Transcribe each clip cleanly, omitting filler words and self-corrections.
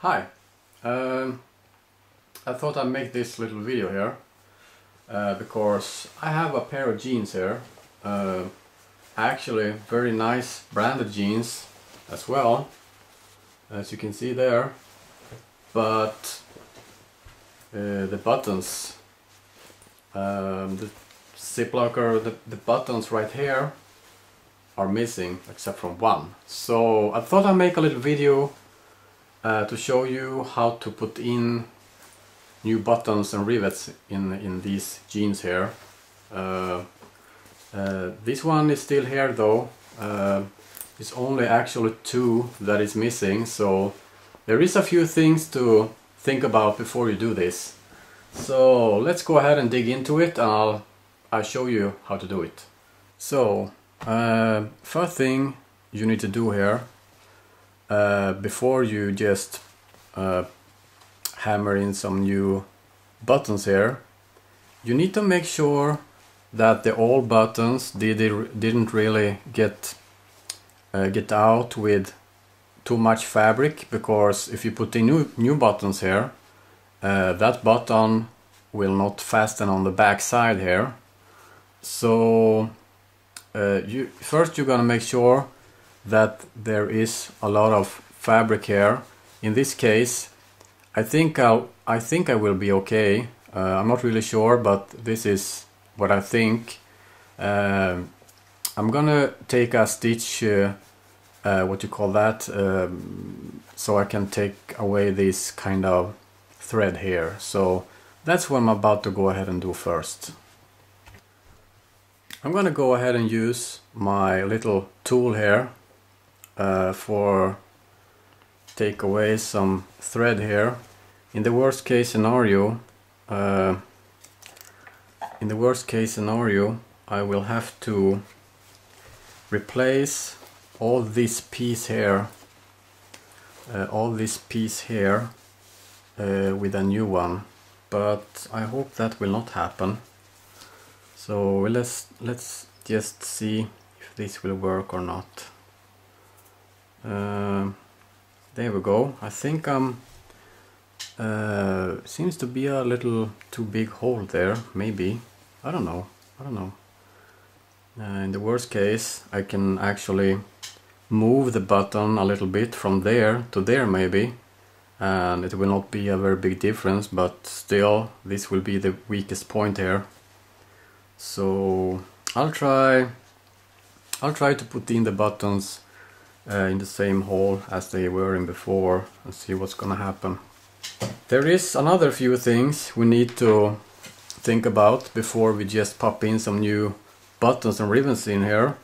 Hi, I thought I'd make this little video here because I have a pair of jeans here, actually very nice branded jeans as well, as you can see there, but the buttons, the zip locker, the buttons right here are missing except from one. So I thought I'd make a little video to show you how to put in new buttons and rivets in these jeans here. This one is still here though. It's only actually two that is missing, so there is a few things to think about before you do this. So let's go ahead and dig into it, and I'll show you how to do it. So first thing you need to do here, before you just hammer in some new buttons here, you need to make sure that the old buttons didn't really get out with too much fabric, because if you put in new buttons here, that button will not fasten on the back side here. So first you're gonna make sure that there is a lot of fabric here. In this case, I think I will be okay. I'm not really sure, but this is what I think. I'm gonna take a stitch, what you call that, so I can take away this kind of thread here. So that's what I'm about to go ahead and do first. I'm gonna go ahead and use my little tool here for take away some thread here. In the worst case scenario, I will have to replace all this piece here, with a new one, but I hope that will not happen. So let's just see if this will work or not. There we go. I think seems to be a little too big hole there, maybe. I don't know. In the worst case, I can actually move the button a little bit from there to there maybe, and it will not be a very big difference, but still this will be the weakest point here. So I'll try to put in the buttons in the same hole as they were in before and see what's gonna happen. There is another few things we need to think about before we just pop in some new buttons and ribbons in here.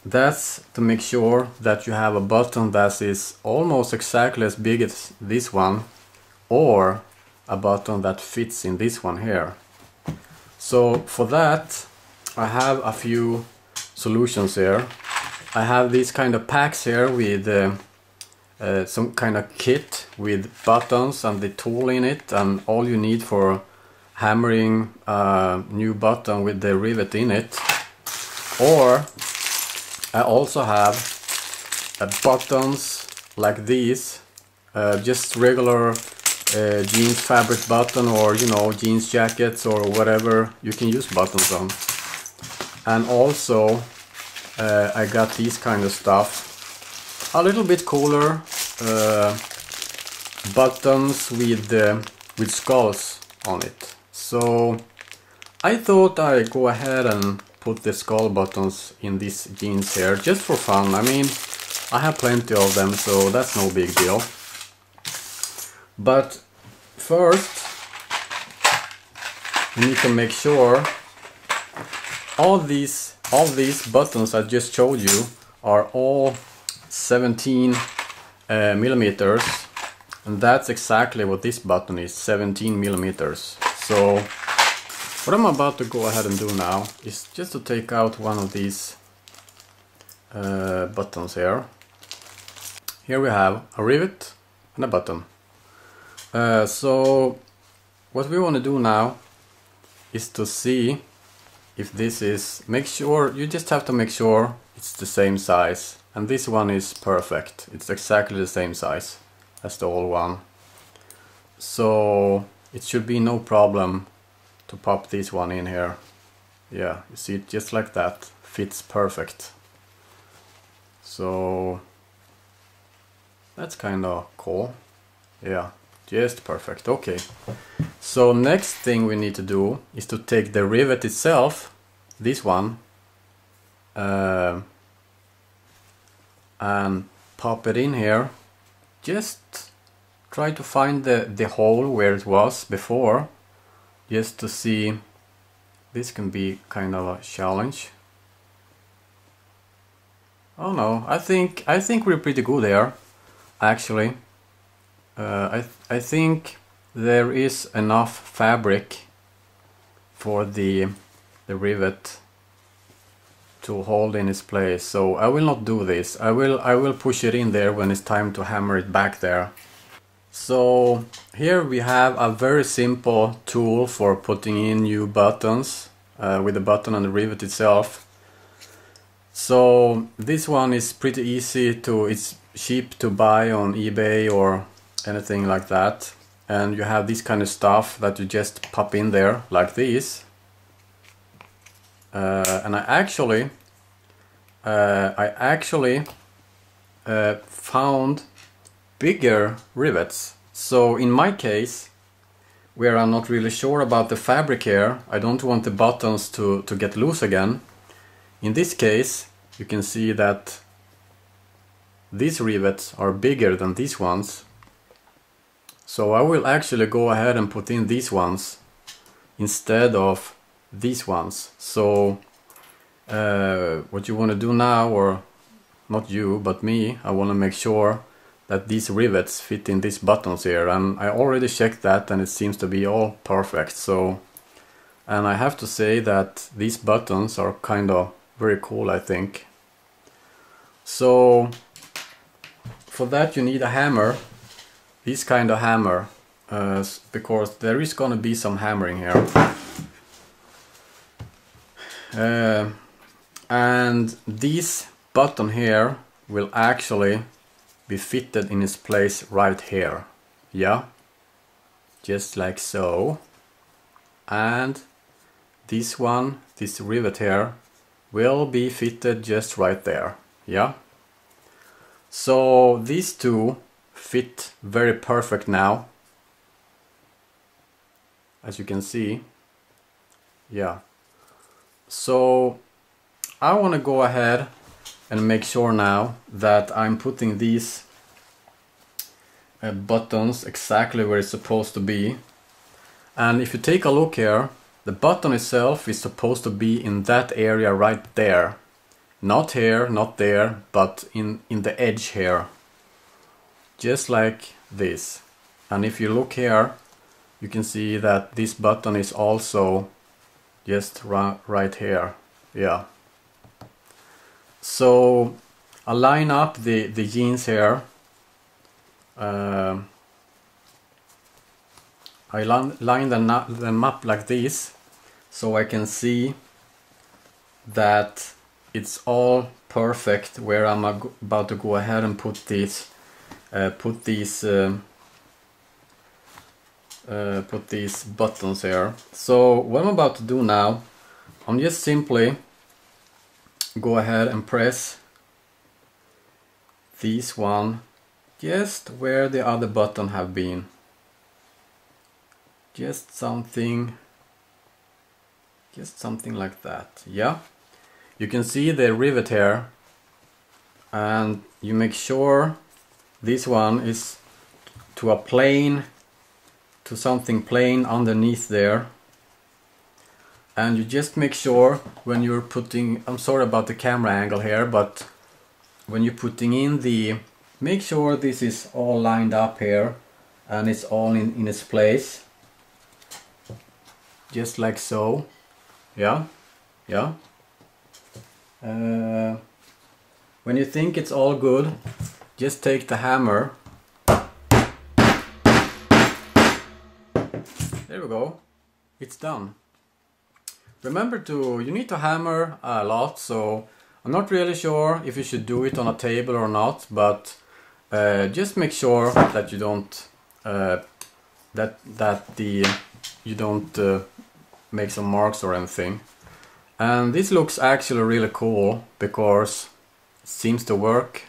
That's to make sure that you have a button that is almost exactly as big as this one, or a button that fits in this one here. So for that I have a few solutions here. I have these kind of packs here with some kind of kit with buttons and the tool in it, and all you need for hammering a new button with the rivet in it. Or I also have buttons like these, just regular jeans fabric button, or jeans jackets or whatever you can use buttons on. And also I got these kind of stuff, a little bit cooler, buttons with skulls on it. So I thought I'd go ahead and put the skull buttons in these jeans here, just for fun. I mean, I have plenty of them, so that's no big deal. But first you need to make sure all these buttons I just showed you are all 17 millimeters, and that's exactly what this button is, 17 millimeters. So what I'm about to go ahead and do now is just to take out one of these buttons here. Here we have a rivet and a button. So what we want to do now is to see if this is, you just have to make sure it's the same size, and this one is perfect. It's exactly the same size as the old one. so it should be no problem to pop this one in here. Yeah, you see it just like that, fits perfect. So that's kind of cool. Yeah, just perfect. Okay, so next thing we need to do is to take the rivet itself, this one, and pop it in here. Just try to find the hole where it was before, just to see. This can be kind of a challenge. Oh no, I think we're pretty good there, actually. I think there is enough fabric for the rivet to hold in its place, so I will not do this. I will push it in there when it's time to hammer it back there. So here we have a very simple tool for putting in new buttons with the button and the rivet itself. So this one is pretty easy to, it's cheap to buy on eBay or anything like that, and you have this kind of stuff that you just pop in there like this. And I actually found bigger rivets. So in my case, where I'm not really sure about the fabric here, I don't want the buttons to get loose again. In this case, you can see that these rivets are bigger than these ones. So I will actually go ahead and put in these ones instead of these ones. So what you want to do now, or not you but me, I want to make sure that these rivets fit in these buttons here, and I already checked that and it seems to be all perfect. So, and I have to say that these buttons are kind of very cool, I think. So for that you need a hammer, this kind of hammer, because there is gonna be some hammering here. And this button here will actually be fitted in its place right here. Yeah, just like so. And this one, this rivet here, will be fitted just right there. Yeah. So these two fit very perfect now, as you can see. Yeah. So I want to go ahead and make sure now that I'm putting these buttons exactly where it's supposed to be. And if you take a look here, the button itself is supposed to be in that area right there. Not here, not there, but in the edge here. Just like this. And if you look here, you can see that this button is also just right here. Yeah. So I'll line up the jeans here. I line them up like this, so I can see that it's all perfect where I'm about to go ahead and put these buttons here. So what I'm about to do now, I'm just simply go ahead and press this one just where the other button have been. Just something like that. Yeah, you can see the rivet here, and you make sure this one is to a plane, to something plain underneath there. And you just make sure when you're putting, I'm sorry about the camera angle here, but when you're putting in the, make sure this is all lined up here and it's all in its place. Just like so. Yeah, yeah. When you think it's all good, just take the hammer. There we go. It's done. Remember you need to hammer a lot, so I'm not really sure if you should do it on a table or not, but just make sure that you don't that the you don't make some marks or anything. And this looks actually really cool because it seems to work.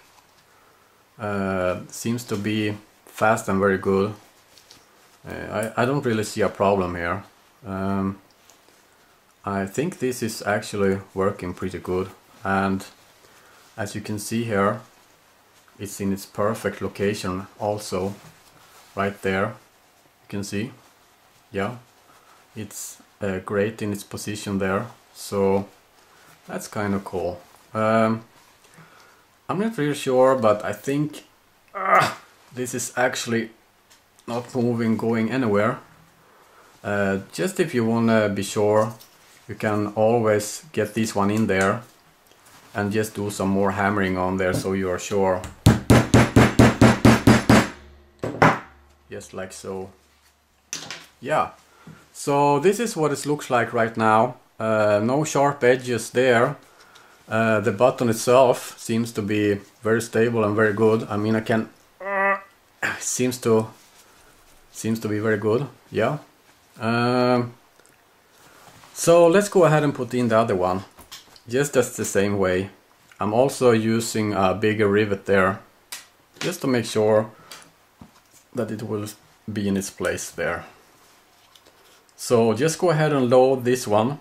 Seems to be fast and very good. I don't really see a problem here. I think this is actually working pretty good, and as you can see here, it's in its perfect location also, right there. You can see, yeah, it's great in its position there, so that's kind of cool. I'm not really sure, but I think this is actually not moving, going anywhere. Just if you want to be sure, you can always get this one in there and just do some more hammering on there so you are sure. Just like so. Yeah, so this is what it looks like right now. No sharp edges there. The button itself seems to be very stable and very good. I mean, I can seems to be very good. Yeah. So let's go ahead and put in the other one, just as the same way. I'm also using a bigger rivet there, just to make sure that it will be in its place there. So just go ahead and load this one,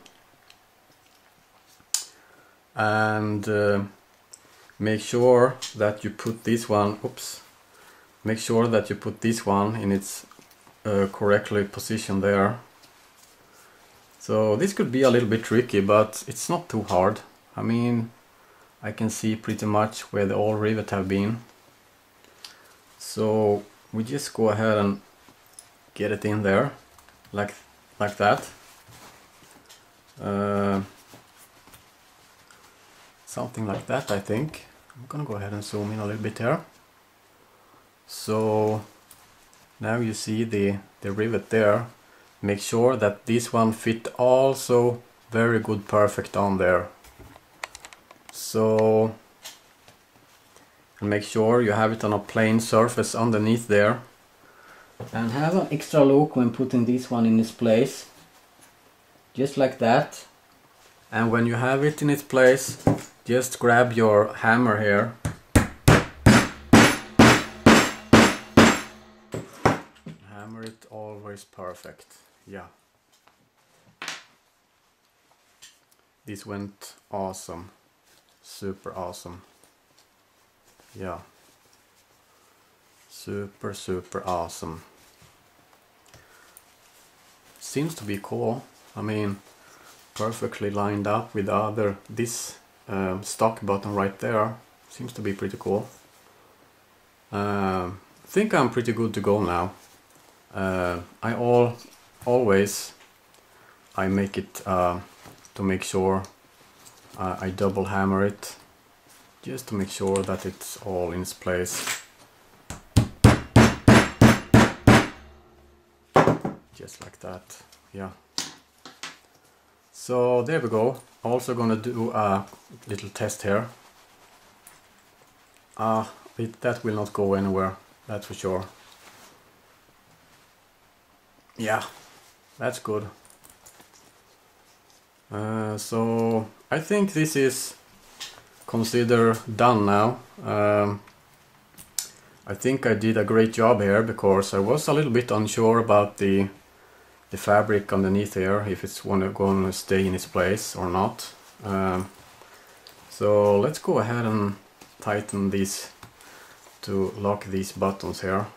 and make sure that you put this one, make sure that you put this one in its correctly positioned there. So this could be a little bit tricky, but it's not too hard. I mean, I can see pretty much where the old rivet have been. So we just go ahead and get it in there, like that. Something like that, I think. I'm gonna go ahead and zoom in a little bit here. So now you see the rivet there. Make sure that this one fit also very good, perfect on there. So, and make sure you have it on a plain surface underneath there. And have an extra look when putting this one in its place. Just like that. And when you have it in its place, just grab your hammer here. Hammer it always perfect. Yeah. This went awesome. Super awesome. Yeah. Super, super awesome. Seems to be cool. I mean, perfectly lined up with this stock button right there. Seems to be pretty cool. I think I'm pretty good to go now. Always I make it to make sure I double hammer it, just to make sure that it's all in its place. Just like that, yeah. So there we go. Also gonna do a little test here. That will not go anywhere, that's for sure. Yeah, that's good. So I think this is considered done now. I think I did a great job here, because I was a little bit unsure about the fabric underneath here, if it's going to stay in its place or not. So let's go ahead and tighten these to lock these buttons here.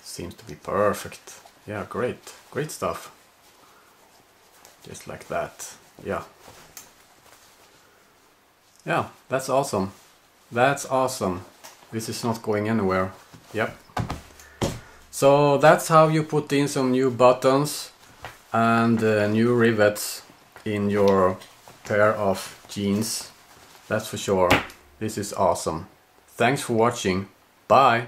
Seems to be perfect. Yeah, great stuff. Just like that. Yeah, that's awesome. That's awesome. This is not going anywhere. Yep. So that's how you put in some new buttons and new rivets in your pair of jeans. That's for sure. This is awesome. Thanks for watching. Bye.